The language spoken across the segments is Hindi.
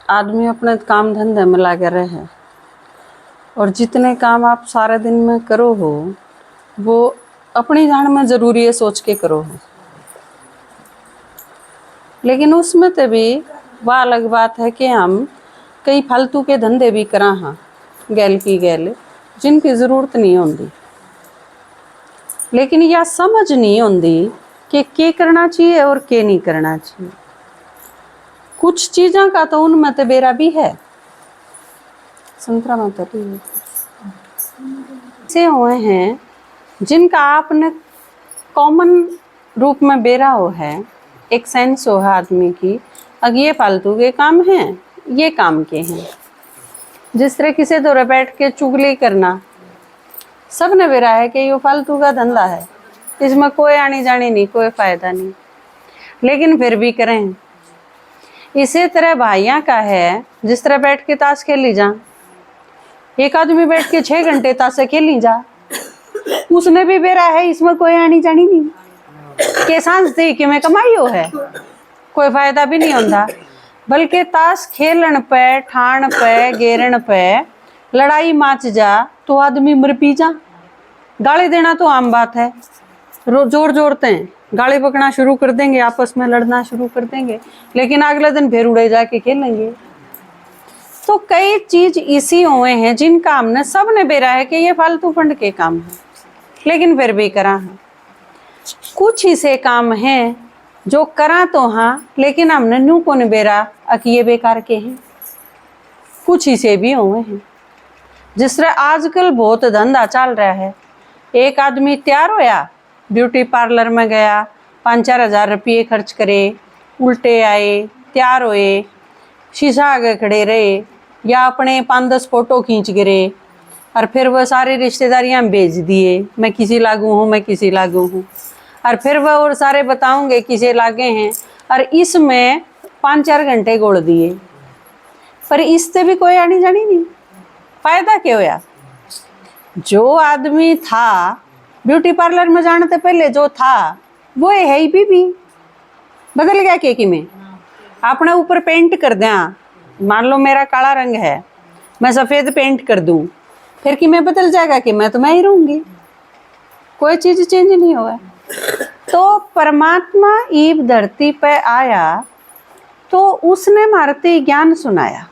आदमी अपने काम धंधे में लगे रहे और जितने काम आप सारे दिन में करो हो वो अपनी जान में ज़रूरी है सोच के करो हो, लेकिन उसमें तो भी वह अलग बात है कि हम कई फालतू के धंधे भी करा हाँ गैल की गैल जिनकी ज़रूरत नहीं होती, लेकिन यह समझ नहीं होती कि क्या करना चाहिए और क्या नहीं करना चाहिए। कुछ चीज़ों का तो उनमें तो बेरा भी है। संतरा माता से हुए हैं जिनका आपने कॉमन रूप में बेरा हो है, एक सेंस हो है आदमी की, अब ये फालतू के काम हैं, ये काम के हैं। जिस तरह किसी दौरे बैठ के चुगली करना, सब ने बेरा है कि ये फालतू का धंधा है, इसमें कोई आनी जानी नहीं, कोई फायदा नहीं, लेकिन फिर भी करें। इसी तरह भाइयों का है, जिस तरह बैठ के ताश खेल ली जा, एक आदमी बैठ के 6 घंटे ताश खेल ली जा, उसने भी बेरा है, इसमें कोई आनी जानी नहीं, के सांस दे कि मैं कमाई हो है, कोई फायदा भी नहीं होता। बल्कि ताश खेलन पे, ठाण पे, गेरन पे लड़ाई माच जा तो आदमी मर पी जा। गाली देना तो आम बात है, जोर जोरते गाली पकना शुरू कर देंगे, आपस में लड़ना शुरू कर देंगे, लेकिन अगले दिन फिर उड़े जाके खेलेंगे। तो कई चीज इसी हुए हैं जिनका हमने सब ने बेरा है कि ये फालतू फंड के काम है, लेकिन फिर भी करा है। कुछ ऐसे काम हैं जो करा तो हाँ, लेकिन हमने न्यू को नहीं बेरा कि ये बेकार के हैं। कुछ ऐसे भी हुए हैं जिस तरह आजकल बहुत धंधा चल रहा है। एक आदमी तैयार होया, ब्यूटी पार्लर में गया, 5-4 हज़ार रुपये खर्च करे, उल्टे आए, तैयार हुए, शीशा आगे खड़े रहे या अपने 5-10 फोटो खींच गिरे और फिर वह सारी रिश्तेदारियां भेज दिए, मैं किसी लागू हूँ, मैं किसी लागू हूँ, और फिर वह और सारे बताऊंगे किसे लागे हैं, और इसमें 5-4 घंटे गोड़ दिए, पर इससे भी कोई आनी जानी नहीं, फायदा क्या होया। जो आदमी था ब्यूटी पार्लर में जाने से पहले जो था वो है ही भी बदल गया कि में अपने ऊपर पेंट कर दिया। मान लो मेरा काला रंग है, मैं सफ़ेद पेंट कर दूं, फिर कि मैं बदल जाएगा कि मैं तो मैं ही रहूंगी, कोई चीज़ चेंज नहीं हुआ। तो परमात्मा ईब धरती पे आया तो उसने मारती ज्ञान सुनाया।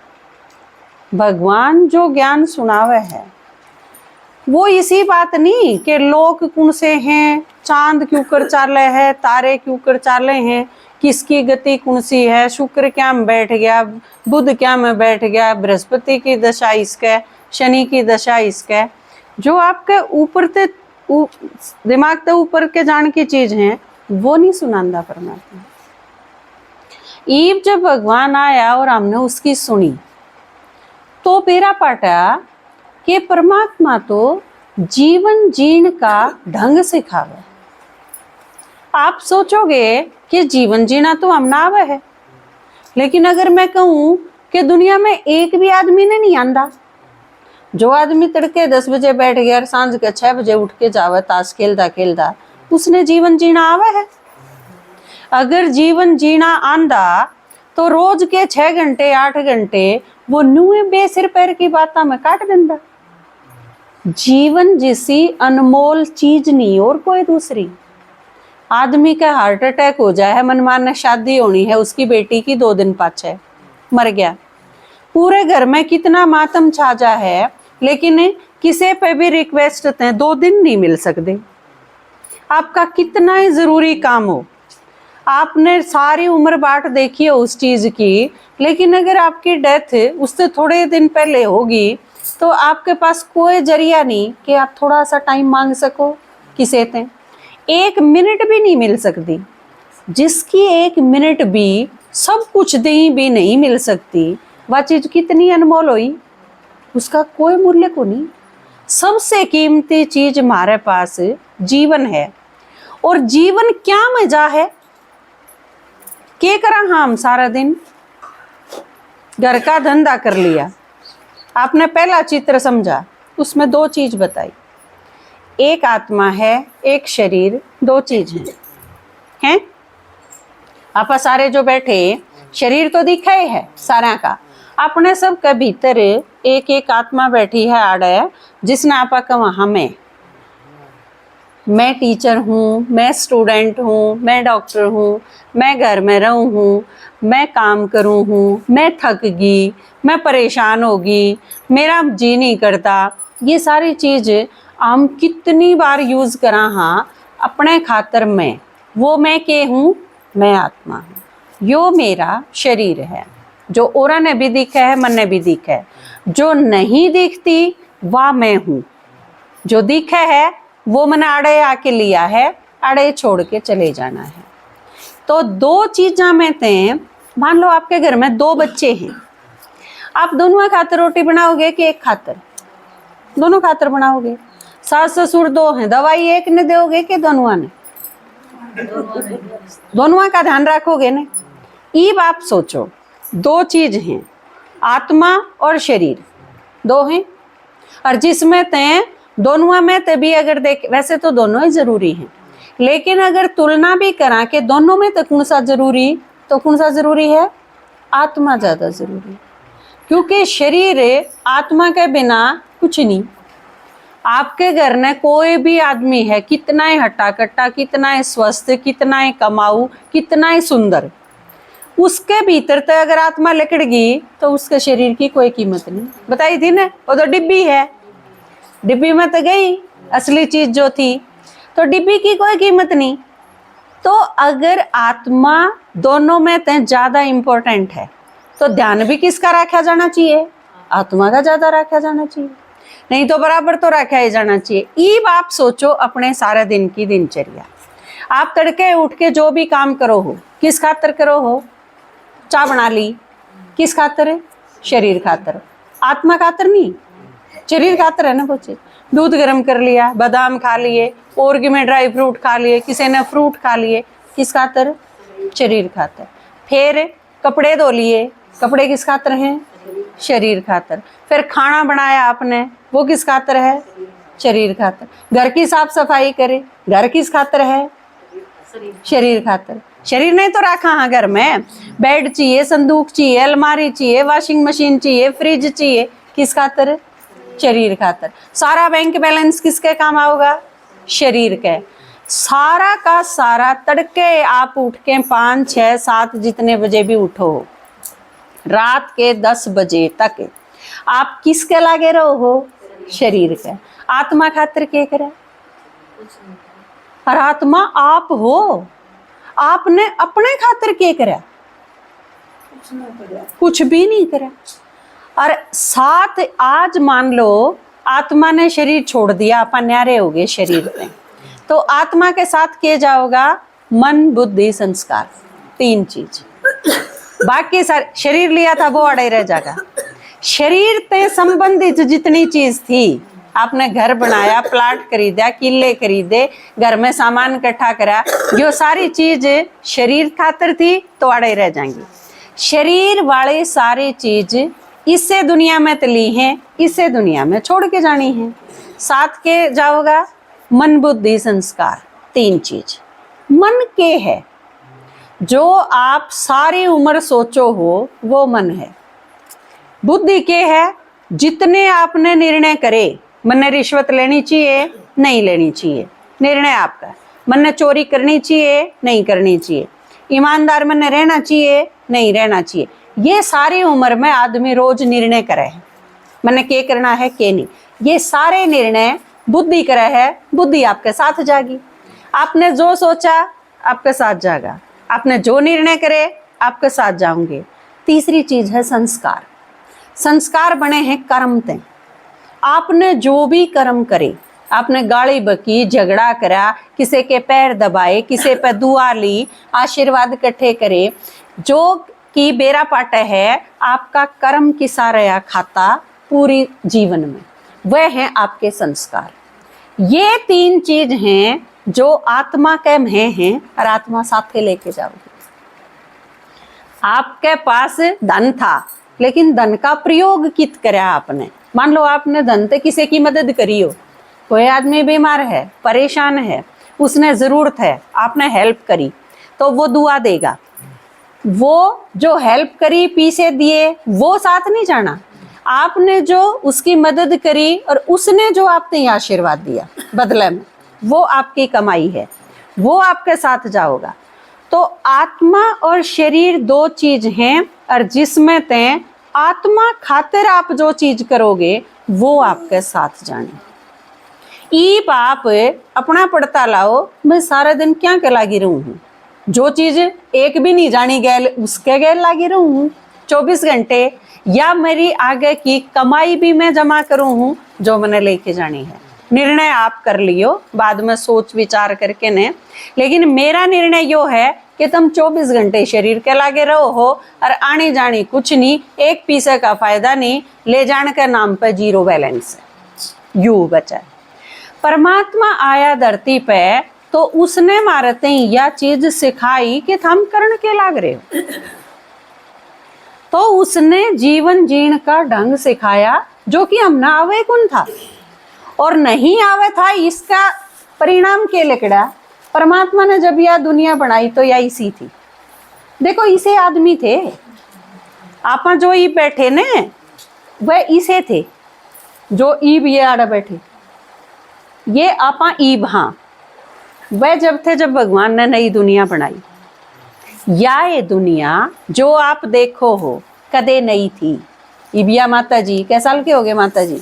भगवान जो ज्ञान सुनावे है वो इसी बात नहीं कि लोग कौन से हैं, चांद क्यों कर चाले है, तारे क्यों कर चाले हैं, किसकी गति कौन सी है, शुक्र क्या में बैठ गया, बुध क्या में बैठ गया, बृहस्पति की दशा इसका, शनि की दशा इसका, जो आपके ऊपर ते दिमाग के ऊपर के जान की चीज हैं वो नहीं सुनांदा परमात्मा। ईब जब भगवान आया और हमने उसकी सुनी तो बेरा पाटा कि परमात्मा तो जीवन जीन का ढंग सिखावे। आप सोचोगे कि जीवन जीना तो हम ना आवे है, लेकिन अगर मैं कहूँ कि दुनिया में एक भी आदमी ने नहीं आंदा, जो आदमी तड़के 10 बजे बैठ गया और सांझ के 6 बजे उठ के जावे ताश खेलता खेलता, उसने जीवन जीना आवे है। अगर जीवन जीना आंदा तो रोज के 6 घंटे 8 घंटे वो नुए बेसिर पैर की बातों में काट देंदा। जीवन जैसी अनमोल चीज नहीं और कोई दूसरी। आदमी का हार्ट अटैक हो जाए, मनमान ने शादी होनी है उसकी बेटी की, 2 दिन पाछे मर गया, पूरे घर में कितना मातम छाजा है, लेकिन किसी पे भी रिक्वेस्ट है 2 दिन नहीं मिल सकते। आपका कितना ही जरूरी काम हो, आपने सारी उम्र बाट देखी है उस चीज की, लेकिन अगर आपकी डेथ उससे थोड़े दिन पहले होगी तो आपके पास कोई जरिया नहीं कि आप थोड़ा सा टाइम मांग सको किसे ते। 1 मिनट भी नहीं मिल सकती। जिसकी 1 मिनट भी सब कुछ दी भी नहीं मिल सकती, वह चीज कितनी अनमोल हुई, उसका कोई मूल्य को नहीं। सबसे कीमती चीज हमारे पास जीवन है, और जीवन क्या मजा है। क्या करा हम सारा दिन, घर का धंधा कर लिया, आपने पहला चित्र समझा, उसमें 2 चीज बताई, एक आत्मा है एक शरीर, 2 चीज हैं। आप सारे जो बैठे शरीर तो दिखा ही है सारा का, अपने सब के भीतर एक एक आत्मा बैठी है आड़े, जिसने आपा कहा हमें, मैं टीचर हूँ, मैं स्टूडेंट हूँ, मैं डॉक्टर हूँ, मैं घर में रहूँ हूँ, मैं काम करूँ हूँ, मैं थक गई, मैं परेशान होगी, मेरा जी नहीं करता। ये सारी चीज़ हम कितनी बार यूज़ करा हाँ अपने खातर में। वो मैं के हूँ, मैं आत्मा हूँ, यो मेरा शरीर है, जो औरा ने भी दिखा है, मन ने भी दिखा है। जो नहीं दिखती वह मैं हूँ, जो दिखा है वो मैंने आड़े आके लिया है, आड़े छोड़ के चले जाना है। तो दो चीज़ा में थे, मान लो आपके घर में दो बच्चे हैं, आप दोनों खातर रोटी बनाओगे कि एक खातर? दोनों खातर बनाओगे। सास ससुर दो हैं, दवाई एक ने दोगे कि दोनों ने? दोनों का ध्यान रखोगे ने। अब आप सोचो, दो चीज हैं, आत्मा और शरीर, दो हैं। और जिसमें ते दोनों में ते भी अगर देख, वैसे तो दोनों ही जरूरी हैं, लेकिन अगर तुलना भी करा के दोनों में तो कौन सा जरूरी, तो कौन सा जरूरी है? आत्मा ज्यादा जरूरी, क्योंकि शरीर आत्मा के बिना कुछ नहीं। आपके घर में कोई भी आदमी है, कितना ही हट्टा कट्टा, कितना ही स्वस्थ, कितना ही कमाऊ, कितना ही सुंदर, उसके भीतर तो अगर आत्मा लकड़ गई तो उसके शरीर की कोई कीमत नहीं। बताई थी ना, वो तो डिब्बी है, डिब्बी में तो गई असली चीज जो थी, तो डिब्बी की कोई कीमत नहीं। तो अगर आत्मा दोनों में तो ज्यादा इंपॉर्टेंट है, तो ध्यान भी किसका रखा जाना चाहिए? आत्मा का ज्यादा रखा जाना चाहिए, नहीं तो बराबर तो रखा ही जाना चाहिए। अब आप सोचो अपने सारे दिन की दिनचर्या, आप तड़के उठ के जो भी काम करो हो, किस खातर करो हो? चाय बना ली, किस खातर है? शरीर खातर, आत्मा खातर नहीं, शरीर खातर है ना वो चीज। दूध गर्म कर लिया, बादाम खा लिए, और में ड्राई फ्रूट खा लिए, किसी ने फ्रूट खा लिए, किस खातर? शरीर खातर। फिर कपड़े धो लिए, कपड़े किस खातर हैं? शरीर खातर। फिर खाना बनाया आपने, वो किस खातर है? शरीर खातर। घर की साफ सफाई करे, घर किस खातर है? शरीर खातर। शरीर नहीं तो रखा हाँ घर में, बेड चाहिए, संदूक चाहिए, अलमारी चाहिए, वॉशिंग मशीन चाहिए, फ्रिज चाहिए, किस खातर? शरीर खातर। सारा बैंक बैलेंस किसके काम आओगा? शरीर के। सारा का सारा तड़के आप उठ के 5, 6, 7 जितने बजे भी उठो, रात के 10 बजे तक आप किसके लागे रहो हो? शरीर के। आत्मा खातर क्या करे? और आत्मा आप हो, आपने अपने खातर क्या करा? कुछ भी नहीं करा। और साथ आज मान लो आत्मा ने शरीर छोड़ दिया, अपन न्यारे हो गए शरीर में, तो आत्मा के साथ क्या जाओगा? मन बुद्धि संस्कार, 3 चीज। बाकी सारे शरीर लिया था वो अड़े रह जाएगा। शरीर से संबंधित जितनी चीज थी, आपने घर बनाया, प्लाट खरीदा, किले खरीदे, घर में सामान इकट्ठा करा, जो सारी चीज शरीर खातर थी तो अड़े रह जाएंगी। शरीर वाले सारी चीज इससे दुनिया में तली हैं, इससे दुनिया में छोड़ के जानी है। साथ के जाओगा मन बुद्धि संस्कार, 3 चीज। मन के है, जो आप सारी उम्र सोचो हो वो मन है। बुद्धि के है, जितने आपने निर्णय करे, मन ने रिश्वत लेनी चाहिए, नहीं लेनी चाहिए, निर्णय आपका। मन ने चोरी करनी चाहिए, नहीं करनी चाहिए, ईमानदार मन ने रहना चाहिए, नहीं रहना चाहिए। ये सारी उम्र में आदमी रोज निर्णय करे है, मैंने क्या करना है क्या नहीं। ये सारे निर्णय बुद्धि करे है, बुद्धि आपके साथ जागी। आपने जो सोचा आपके साथ जागा, आपने जो निर्णय करे आपके साथ जाओगे। तीसरी चीज है संस्कार। संस्कार बने हैं कर्म ते। आपने जो भी कर्म करे, आपने गाली बकी, झगड़ा करा, किसी के पैर दबाए, किसी पे दुआ ली, आशीर्वाद इकट्ठे करे, जो कि बेरा पाटा है, आपका कर्म किसा रहा खाता पूरी जीवन में, वह है आपके संस्कार। ये 3 चीज हैं जो आत्मा के में हैं और आत्मा साथे लेके जाओगे। आपके पास धन था, लेकिन धन का प्रयोग कित करा आपने? मान लो आपने धन से किसी की मदद करी हो, कोई आदमी बीमार है, परेशान है, उसने जरूरत है, आपने हेल्प करी, तो वो दुआ देगा, वो जो हेल्प करी, पैसे दिए, वो साथ नहीं जाना। आपने जो उसकी मदद करी और उसने जो आपने आशीर्वाद दिया बदले में, वो आपकी कमाई है, वो आपके साथ जाओगा। तो आत्मा और शरीर दो चीज हैं, और जिसमें तय आत्मा खातिर आप जो चीज करोगे वो आपके साथ जाने। ईप आप अपना पड़ता लाओ, मैं सारा दिन क्या के लागी रहूं हूँ, जो चीज एक भी नहीं जानी गैल उसके गैल लागी रहूं हूँ 24 घंटे, या मेरी आगे की कमाई भी मैं जमा करूं हूँ जो मैंने लेके जानी है। निर्णय आप कर लियो बाद में सोच विचार करके ने, लेकिन मेरा निर्णय यो है कि तुम 24 घंटे शरीर के लागे रहो हो और आनी जानी कुछ नहीं, एक पैसे का फायदा नहीं, ले जाने के नाम पे जीरो बैलेंस है। यू बचा परमात्मा आया धरती पे तो उसने मारते यह चीज सिखाई कि हम करण के लाग रहे हो। तो उसने जीवन जीण का ढंग सिखाया जो कि हम ना आवे कौन था और नहीं आवे था, इसका परिणाम के लिखड़ा। परमात्मा ने जब यह दुनिया बनाई तो यह इसी थी। देखो इसे आदमी थे, आप जो ई बैठे ने वह इसे थे, जो ईब ये आड़ा बैठे ये आपा ईब। हाँ वह जब थे जब भगवान ने नई दुनिया बनाई। या ये दुनिया जो आप देखो हो कदे नहीं थी। इबिया माता जी कै साल के हो गए? माता जी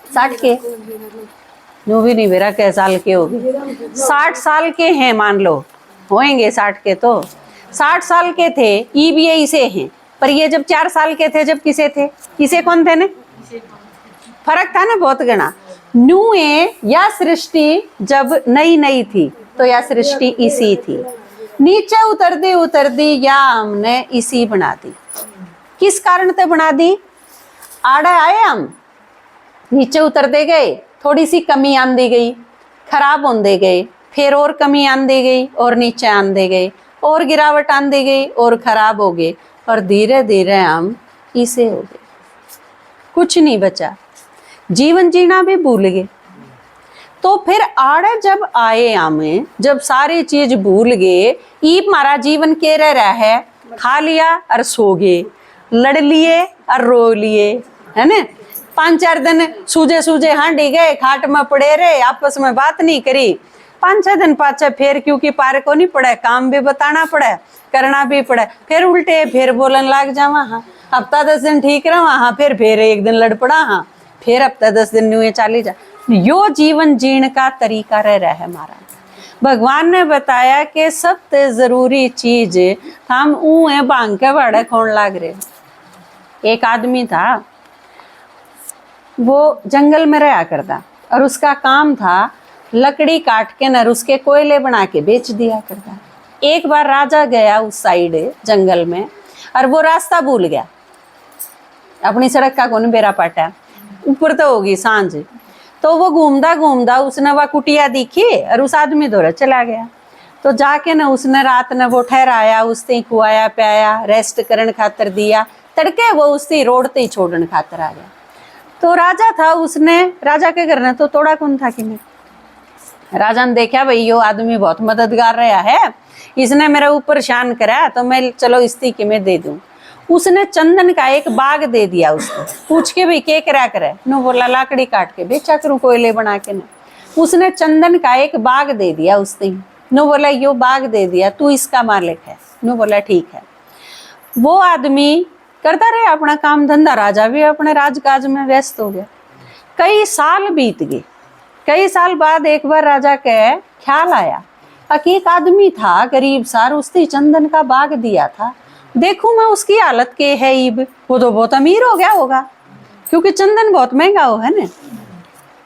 60 के, नो भी नहीं मेरा कै साल के हो गए? 60 साल के हैं, मान लो होएंगे 60 के, तो 60 साल के थे। इबिया इसे हैं, पर ये जब 4 साल के थे जब किसे थे, किसे कौन थे ने? फर्क था ना बहुत गना। न्यूए या सृष्टि जब नई नई थी तो या सृष्टि इसी थी, नीचे उतर दी या हमने इसी बना दी। किस कारण से बना दी? आड़े आए हम, नीचे उतर दे गए, थोड़ी सी कमी आन दी गई, खराब होन दे गए, फिर और कमी आन दी गई और नीचे आन दे गए और गिरावट आन दी गई और खराब हो गए और धीरे धीरे हम इसे हो गए, कुछ नहीं बचा, जीवन जीना भी भूल गए। तो फिर आड़े जब आए हमें, जब सारी चीज भूल गए, ई हमारा जीवन के रहा है, खा लिया और सो गए, लड़ लिए और रो लिए, है ना। 5-4 दिन सूजे सूजे हांडी गए, खाट में पड़े रहे, आपस में बात नहीं करी। 5-6 दिन पाछे फिर क्योंकि पार को नहीं पड़े, काम भी बताना पड़े, करना भी पड़े, फिर उल्टे फिर बोलन लाग जावा। हाँ हफ्ता 10 दिन ठीक रहा, हाँ फिर एक दिन लड़ पड़ा, हाँ फिर हफ्ता 10 दिन न्यू चाली जा। यो जीवन जीण का तरीका रह है हमारा। भगवान ने बताया कि सबसे जरूरी चीज हम ऊए भांग के बड़े खोन लाग रहे। एक आदमी था, वो जंगल में रहा करता और उसका काम था लकड़ी काट के न उसके कोयले बना के बेच दिया करता। एक बार राजा गया उस साइड जंगल में और वो रास्ता भूल गया, अपनी सड़क का कौन बेरा पाटा, ऊपर तो होगी सांझ। तो वो घूमदा घूमदा उसने वह कुटिया दिखी और उस आदमी दौरा चला गया। तो जाके न उसने रात ने वो ठहराया, उससे खुआया पियाया, रेस्ट करने खातर दिया, तड़के वो उससे रोड ते छोड़ने खातर आ गया। तो राजा था, उसने राजा के घर ने तो तोड़ा कौन था कि मैं। राजा ने देखा भाई यो आदमी बहुत मददगार रहा है, इसने मेरे ऊपर शान करा, तो मैं चलो इसकी कि मैं दे दूं। उसने चंदन का एक बाग दे दिया उसको, पूछ के भाई क्या करा करे, नो बोला लाकड़ी काट के बेचा करूं कोयले बना के। न उसने चंदन का एक बाग दे दिया उसने, नो बोला यो बाग दे दिया, तू इसका मालिक है। नो बोला ठीक है। वो आदमी करता रहे अपना काम धंधा, राजा भी अपने राजकाज में व्यस्त हो गया। कई साल बीत गए। कई साल बाद एक बार राजा के ख्याल आया कि एक आदमी था गरीब सार, उसने चंदन का बाग दिया था, देखूं मैं उसकी हालत के है। ईब वो तो बहुत अमीर हो गया होगा, क्योंकि चंदन बहुत महंगा हो है ना,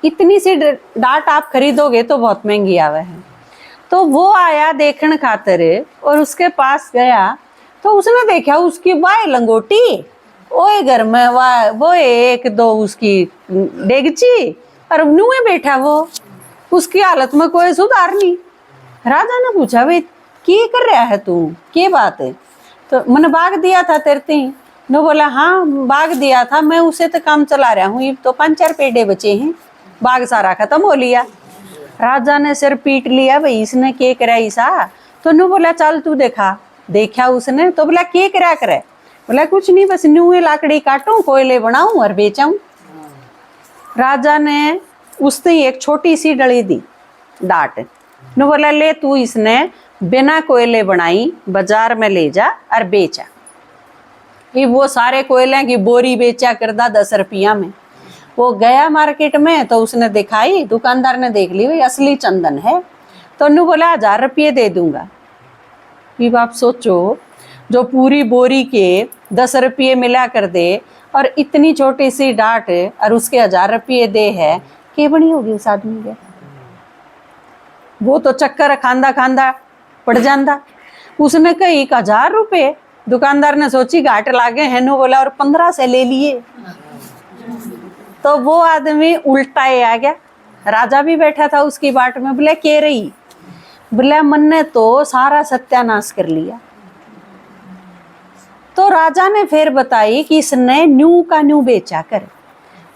इतनी सी डाट आप खरीदोगे तो बहुत महंगी आवे है। तो वो आया देखने खातिर और उसके पास गया, तो उसने देखा उसकी वाह लंगोटी, ओए घर में वाह वो 1-2 उसकी डेगची और नुए बैठा वो, उसकी हालत में कोई सुधार नहीं। राजा ने पूछा भाई क्या कर रहा है तू, क्या बात है? तो मैंने बाग दिया था तेरते ही। नो बोला हाँ बाग दिया था, मैं उसे तो काम चला रहा हूँ, तो 5-4 पेड़े बचे हैं, बाग सारा खत्म हो लिया। राजा ने सिर पीट लिया, भाई इसने क्या करा ऐसा। तो नो बोला चल तू देखा, देखा उसने तो बोला के करा करे, बोला कुछ नहीं बस न्यू लाकड़ी काटूं, कोयले बनाऊं और बेचाऊं। राजा ने उसने एक छोटी सी डली दी डांट, नो बोला ले तू इसने बिना कोयले बनाई बाजार में ले जा और बेचा। ये वो सारे कोयले की बोरी बेचा करदा 10 रुपया में। वो गया मार्केट में तो उसने दिखाई, दुकानदार ने देख ली भाई असली चंदन है, तो नु बोला 1000 रुपये दे दूंगा। ये आप सोचो, जो पूरी बोरी के 10 रुपये मिला कर दे और इतनी छोटी सी डांट और उसके 1000 रुपये दे है, के बनी होगी उस आदमी के? वो तो चक्कर खांदा खांदा पड़ जाता। उसने कही 1000 रुपये, दुकानदार ने सोची घाट लागे है, नो बोला और 15 से ले लिए। तो वो आदमी उल्टा ही आ गया। राजा भी बैठा था उसकी बाट में, बोले के रही, बोले मन ने तो सारा सत्यानाश कर लिया। तो राजा ने फिर बताई कि इसने न्यू का न्यू बेचा कर।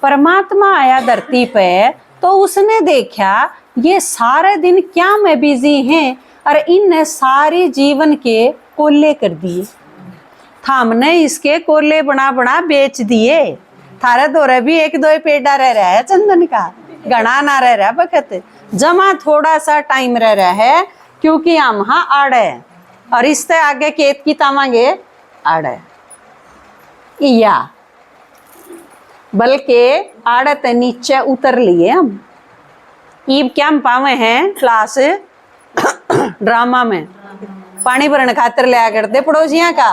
परमात्मा आया धरती पे तो उसने देखा ये सारे दिन क्या मैं बिजी हैं और इनने सारे जीवन के कोल्ले कर दिए। थामने इसके कोल्ले बना बना बेच दिए। थारे दौरे भी 1-2 पेड़ा रह रहा है चंदन का, घना ना रह रहा बखत, जमा थोड़ा सा टाइम रह रहा है, क्योंकि हम हाँ आड़े और इससे आगे खेत की तामांगे आड़े या बल्कि आड़े ते नीचे उतर लिए हम। ईब क्या हम पावे हैं क्लास ड्रामा में पानी भरने खातर लिया करते पड़ोसियां का,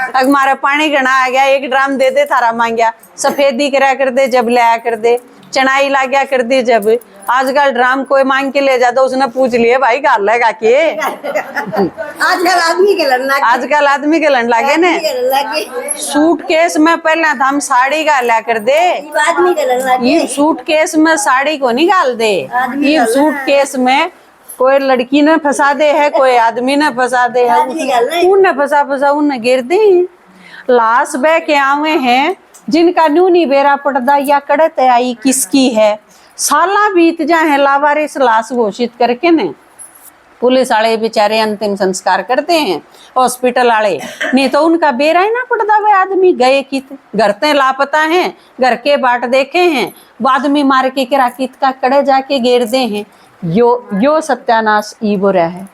अगर हमारा पानी घना आ गया 1 ड्राम दे दे, थारा मांगया सफेदी करा कर दे, जब लाया कर दे चनाई ला गया कर दे। जब आजकल ड्राम कोई मांग के ले जाता उसने पूछ लिए भाई गाल लगा के आजकल आदमी के लड़ लागे ने। सूटकेस में पहले हम साड़ी का लिया कर दे, ये सूटकेस में साड़ी को नहीं गाल दे, ये सूटकेस में कोई लड़की ने फंसा दे है, कोई आदमी ने फंसा दे है, उनने फंसा उनने गिर दे। लाश बह के आवे हैं जिनका न्यू नहीं बेरा पड़दा या कड़त आई किसकी है, साला बीत जाए लावारिस लाश घोषित करके ने पुलिस वाले बेचारे अंतिम संस्कार करते हैं, हॉस्पिटल वाले नहीं तो उनका बेरा ही ना पड़ता। वे आदमी गए कित घर ते लापता हैं, घर के बाट देखे हैं, वो आदमी मार के किरा कित का कड़े जाके घेर दे हैं। यो सत्यानाश ई बुरा है।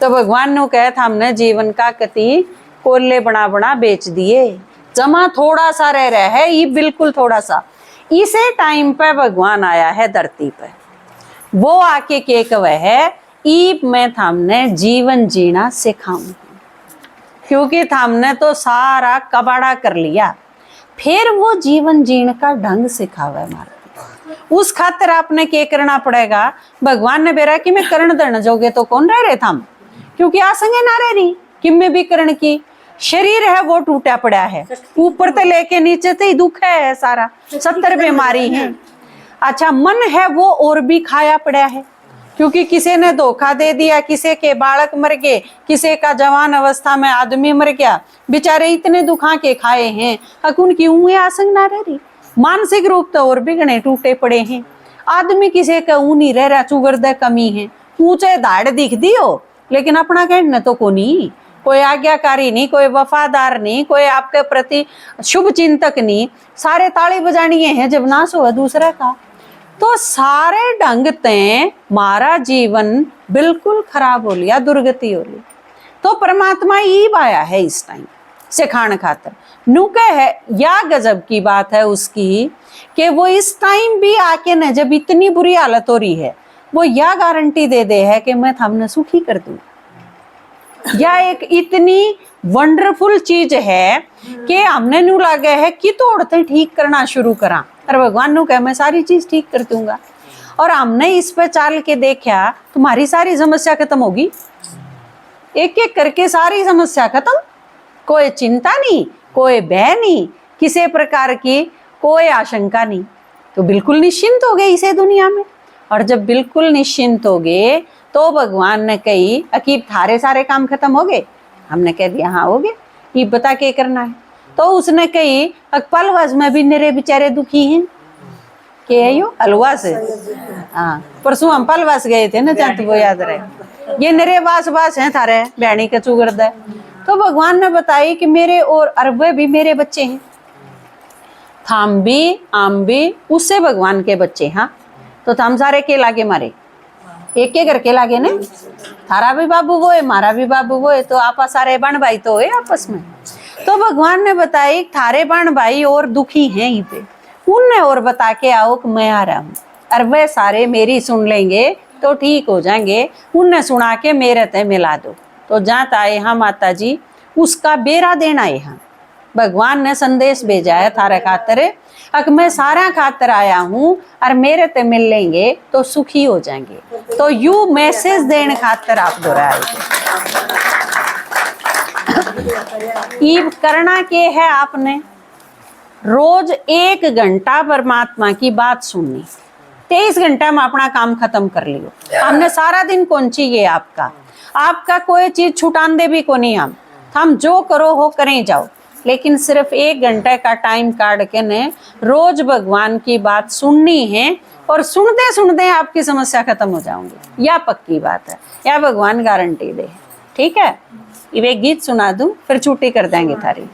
तो भगवान ने कहा था हमने जीवन का कति कोल्ले बना बना बेच दिए, जमा थोड़ा सा रह रहा है, ये बिल्कुल थोड़ा सा। इसे टाइम पे भगवान आया है धरती पे, वो आके के कहे है ईब मैं थामने जीवन जीना सिखाऊं, क्योंकि थामने तो सारा कबाड़ा कर लिया, फिर वो जीवन जीने का ढंग सिखावे मारे। उस खातिर आपने क्या करना पड़ेगा, भगवान ने बेरा कि मैं करण देना जोगे तो कौन रह रहे थाम, क्योंकि आसंगे ना रह रही कि मैं भी करण की शरीर है वो टूटा पड़ा है, ऊपर से लेके नीचे से दुख है सारा, 70 बीमारी है। अच्छा मन है वो और भी खाया पड़ा है, क्योंकि किसी ने धोखा दे दिया, किसी के बालक मर गए, किसी का जवान अवस्था में आदमी मर गया, बेचारे इतने दुखा के खाए हैं, अब उनकी ऊँगे आसंग ना रह रही। मानसिक रूप तो और भी गणे टूटे पड़े हैं। आदमी किसी का ऊँ नहीं रह रहा, चुगर दे कमी है, ऊंचे दाढ़ दिख दियो लेकिन अपना कहने तो को नहीं, कोई आज्ञाकारी नहीं, कोई वफादार नहीं, कोई आपके प्रति शुभ चिंतक नहीं, सारे ताली बजानिए हैं जब नाश हुआ दूसरे का। तो सारे ढंग ते मारा जीवन बिल्कुल खराब हो लिया, दुर्गति हो ली। तो परमात्मा ईब आया है इस टाइम सिखाने खातर। नुके है या गजब की बात है उसकी कि वो इस टाइम भी आके न जब इतनी बुरी हालत हो रही है, वो या गारंटी दे दे है कि मैं हमने सुखी कर दूं। या एक इतनी वंडरफुल चीज है कि हमने न्यू लागे है कि तोड़ते ठीक करना शुरू करा, और भगवान नु कहे मैं सारी चीज ठीक कर दूंगा। और हमने इस पे चाल के देखा तुम्हारी सारी समस्या खत्म होगी, एक एक करके सारी समस्या खत्म, कोई चिंता नहीं, कोई भय नहीं, किसी प्रकार की कोई आशंका नहीं, तो बिल्कुल निश्चिंत हो गए इसे दुनिया में। और जब बिल्कुल निश्चिंत हो गए तो भगवान ने कही अकीब थारे सारे काम खत्म हो गए, हमने कह दिया हाँ हो गए, ये बता के करना है। तो उसने कही पलवस में भी मेरे बेचारे दुखी हैं, के है यो अलवा से, हाँ परसों हम पलवस गए थे ना, चाहते वो याद रहे, ये नरे वास वास हैं थारे बयानी के चुगरद। तो भगवान ने बताई कि मेरे और अरबे भी मेरे बच्चे हैं, थाम भी आम भी उससे भगवान के बच्चे। हाँ, तो थाम सारे के लागे मारे एक के करके लागे ने, थारा भी बाबू वो है, मारा भी बाबू वो है, तो आपा सारे बहन भाई तो है आपस में। तो भगवान ने बताई थारे बहन भाई और दुखी हैं यहीं पे, उनने और बता के आओ कि मैं आ रहा हूँ, और वे सारे मेरी सुन लेंगे तो ठीक हो जाएंगे, उनने सुना के मेरे ते मिला दो। तो जात आए हाँ माता जी, उसका बेरा देना है। हाँ, भगवान ने संदेश भेजा है थारे खातर, अगर मैं सारा खातर आया हूँ और मेरे ते मिल लेंगे तो सुखी हो जाएंगे। तो यू मैसेज देने खातर आप दोहराए ये करना के है आपने, रोज 1 घंटा परमात्मा की बात सुननी, 23 घंटा में अपना काम खत्म कर लियो। हमने सारा दिन कौन चाहिए आपका, आपका कोई चीज छुटान दे भी को नहीं, हम जो करो हो करें जाओ, लेकिन सिर्फ 1 घंटे का टाइम काट के ने रोज भगवान की बात सुननी है, और सुनते सुनते आपकी समस्या खत्म हो जाऊंगी, या पक्की बात है, या भगवान गारंटी दे। ठीक है, ये गीत सुना दूं फिर छुट्टी कर देंगे थारी।